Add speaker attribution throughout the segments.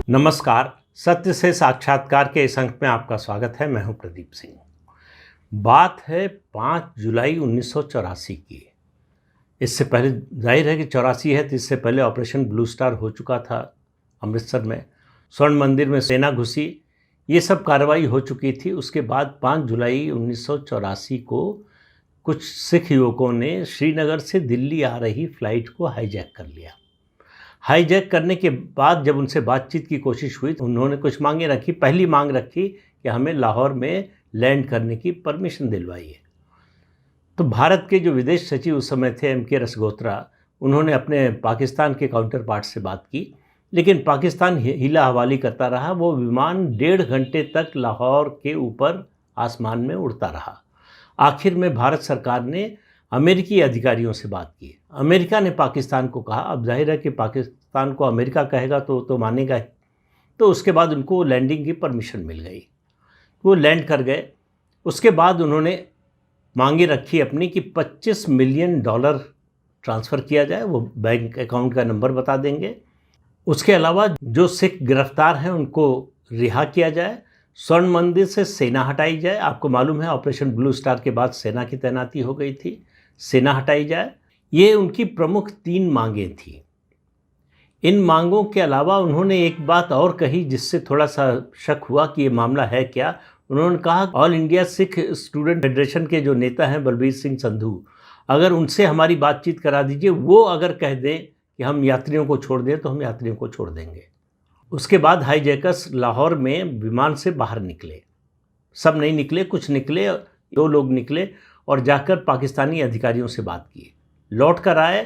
Speaker 1: नमस्कार। सत्य से साक्षात्कार के इस अंक में आपका स्वागत है। मैं हूं प्रदीप सिंह। बात है 5 जुलाई 1984 की। इससे पहले जाहिर है कि 84 है तो इससे पहले ऑपरेशन ब्लू स्टार हो चुका था। अमृतसर में स्वर्ण मंदिर में सेना घुसी, ये सब कार्रवाई हो चुकी थी। उसके बाद 5 जुलाई 1984 को कुछ सिख युवकों ने श्रीनगर से दिल्ली आ रही फ़्लाइट को हाईजैक कर लिया। हाईजैक करने के बाद जब उनसे बातचीत की कोशिश हुई तो उन्होंने कुछ मांगें रखी। पहली मांग रखी कि हमें लाहौर में लैंड करने की परमिशन दिलवाइए। तो भारत के जो विदेश सचिव उस समय थे M.K. रसगोत्रा, उन्होंने अपने पाकिस्तान के काउंटर पार्ट से बात की, लेकिन पाकिस्तान हीला हवाली करता रहा। वो विमान 1.5 घंटे तक लाहौर के ऊपर आसमान में उड़ता रहा। आखिर में भारत सरकार ने अमेरिकी अधिकारियों से बात की। अमेरिका ने पाकिस्तान को कहा, अब जाहिर है कि पाकिस्तान को अमेरिका कहेगा तो मानेगा ही। तो उसके बाद उनको लैंडिंग की परमिशन मिल गई, वो लैंड कर गए। उसके बाद उन्होंने मांगे रखी अपनी कि $25 मिलियन ट्रांसफ़र किया जाए, वो बैंक अकाउंट का नंबर बता देंगे। उसके अलावा जो सिख गिरफ्तार हैं उनको रिहा किया जाए, स्वर्ण मंदिर से सेना हटाई जाए। आपको मालूम है ऑपरेशन ब्लू स्टार के बाद सेना की तैनाती हो गई थी, सेना हटाई जाए। ये उनकी प्रमुख 3 मांगें थीं। इन मांगों के अलावा उन्होंने एक बात और कही जिससे थोड़ा सा शक हुआ कि ये मामला है क्या। उन्होंने कहा all India Sikh student federation के जो नेता हैं बलबीर सिंह संधू, अगर उनसे हमारी बातचीत करा दीजिए, वो अगर कह दें कि हम यात्रियों को छोड़ दें तो हम यात्रियों को छोड़ देंगे। उसके बाद हाईजैकर्स लाहौर में विमान से बाहर निकले। सब नहीं निकले, कुछ निकले, 2 लोग निकले और जाकर पाकिस्तानी अधिकारियों से बात की। लौट कर आए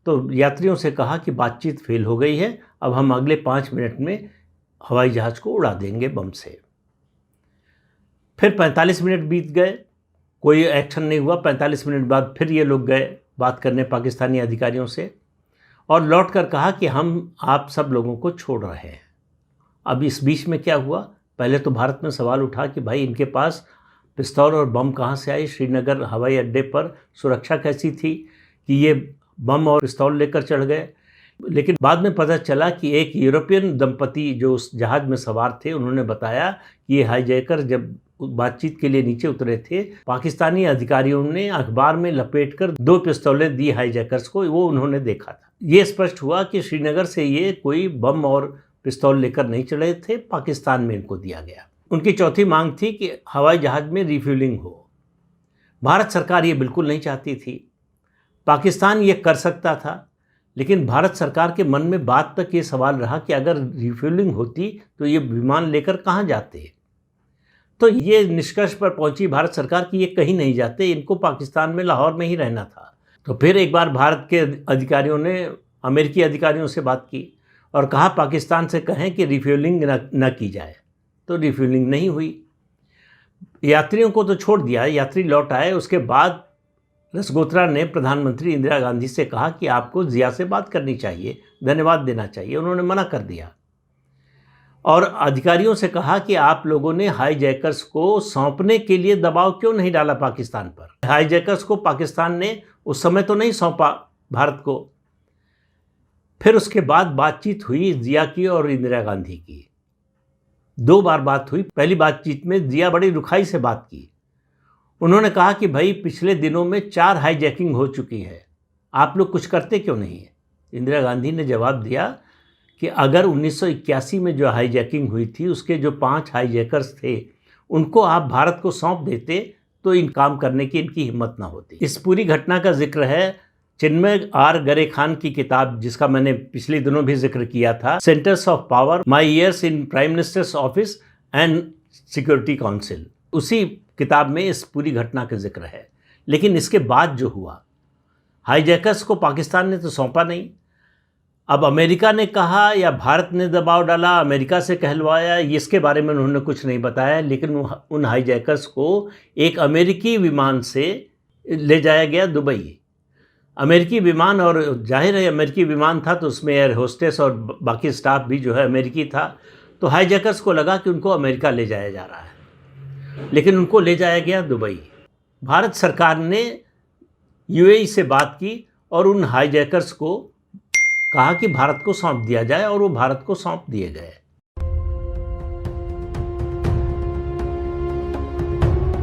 Speaker 1: तो यात्रियों से कहा कि बातचीत फेल हो गई है, अब हम अगले 5 मिनट में हवाई जहाज़ को उड़ा देंगे बम से। फिर 45 मिनट बीत गए, कोई एक्शन नहीं हुआ। 45 मिनट बाद फिर ये लोग गए बात करने पाकिस्तानी अधिकारियों से और लौट कर कहा कि हम आप सब लोगों को छोड़ रहे हैं। अब इस बीच में क्या हुआ, पहले तो भारत में सवाल उठा कि भाई इनके पास पिस्तौल और बम कहाँ से आई, श्रीनगर हवाई अड्डे पर सुरक्षा कैसी थी कि ये बम और पिस्तौल लेकर चढ़ गए। लेकिन बाद में पता चला कि एक यूरोपियन दंपति जो उस जहाज़ में सवार थे, उन्होंने बताया कि ये हाईजैकर जब बातचीत के लिए नीचे उतरे थे, पाकिस्तानी अधिकारियों ने अखबार में लपेटकर 2 पिस्तौलें दी हाईजैकर्स को, वो उन्होंने देखा था। ये स्पष्ट हुआ कि श्रीनगर से ये कोई बम और पिस्तौल लेकर नहीं चढ़े थे, पाकिस्तान में इनको दिया गया। उनकी चौथी मांग थी कि हवाई जहाज़ में रिफ्यूलिंग हो। भारत सरकार ये बिल्कुल नहीं चाहती थी। पाकिस्तान ये कर सकता था, लेकिन भारत सरकार के मन में बात तक ये सवाल रहा कि अगर रिफ्यूलिंग होती तो ये विमान लेकर कहाँ जाते। तो ये निष्कर्ष पर पहुंची भारत सरकार कि ये कहीं नहीं जाते, इनको पाकिस्तान में लाहौर में ही रहना था। तो फिर एक बार भारत के अधिकारियों ने अमेरिकी अधिकारियों से बात की और कहा पाकिस्तान से कहें कि रिफ्यूलिंग न की जाए। तो रिफ्यूलिंग नहीं हुई। यात्रियों को तो छोड़ दिया, यात्री लौट आए। उसके बाद रसगोत्रा ने प्रधानमंत्री इंदिरा गांधी से कहा कि आपको जिया से बात करनी चाहिए, धन्यवाद देना चाहिए। उन्होंने मना कर दिया और अधिकारियों से कहा कि आप लोगों ने हाईजैकर्स को सौंपने के लिए दबाव क्यों नहीं डाला पाकिस्तान पर। हाईजैकर्स को पाकिस्तान ने उस समय तो नहीं सौंपा भारत को। फिर उसके बाद बातचीत हुई जिया की और इंदिरा गांधी की। 2 बार बात हुई। पहली बातचीत में जिया बड़ी रुखाई से बात की। उन्होंने कहा कि भाई पिछले दिनों में 4 हाईजैकिंग हो चुकी है, आप लोग कुछ करते क्यों नहीं है। इंदिरा गांधी ने जवाब दिया कि अगर 1981 में जो हाईजैकिंग हुई थी उसके जो 5 हाईजैकर्स थे उनको आप भारत को सौंप देते तो इन काम करने की इनकी हिम्मत ना होती। इस पूरी घटना का जिक्र है चिन्मय आर गरे खान की किताब, जिसका मैंने पिछले दिनों भी जिक्र किया था, centres of power, my years in prime minister's office and security council. उसी किताब में इस पूरी घटना का जिक्र है। लेकिन इसके बाद जो हुआ, हाईजैकर्स को पाकिस्तान ने तो सौंपा नहीं। अब अमेरिका ने कहा या भारत ने दबाव डाला, अमेरिका से कहलवाया, इसके बारे में उन्होंने कुछ नहीं बताया। लेकिन उन हाईजैकर्स को एक अमेरिकी विमान से ले जाया गया दुबई। अमेरिकी विमान, और जाहिर है अमेरिकी विमान था तो उसमें एयर होस्टेस और बाकी स्टाफ भी जो है अमेरिकी था। तो हाईजैकर्स को लगा कि उनको अमेरिका ले जाया जा रहा है, लेकिन उनको ले जाया गया दुबई। भारत सरकार ने यूएई से बात की और उन हाईजैकर्स को कहा कि भारत को सौंप दिया जाए और वो भारत को सौंप दिए गए।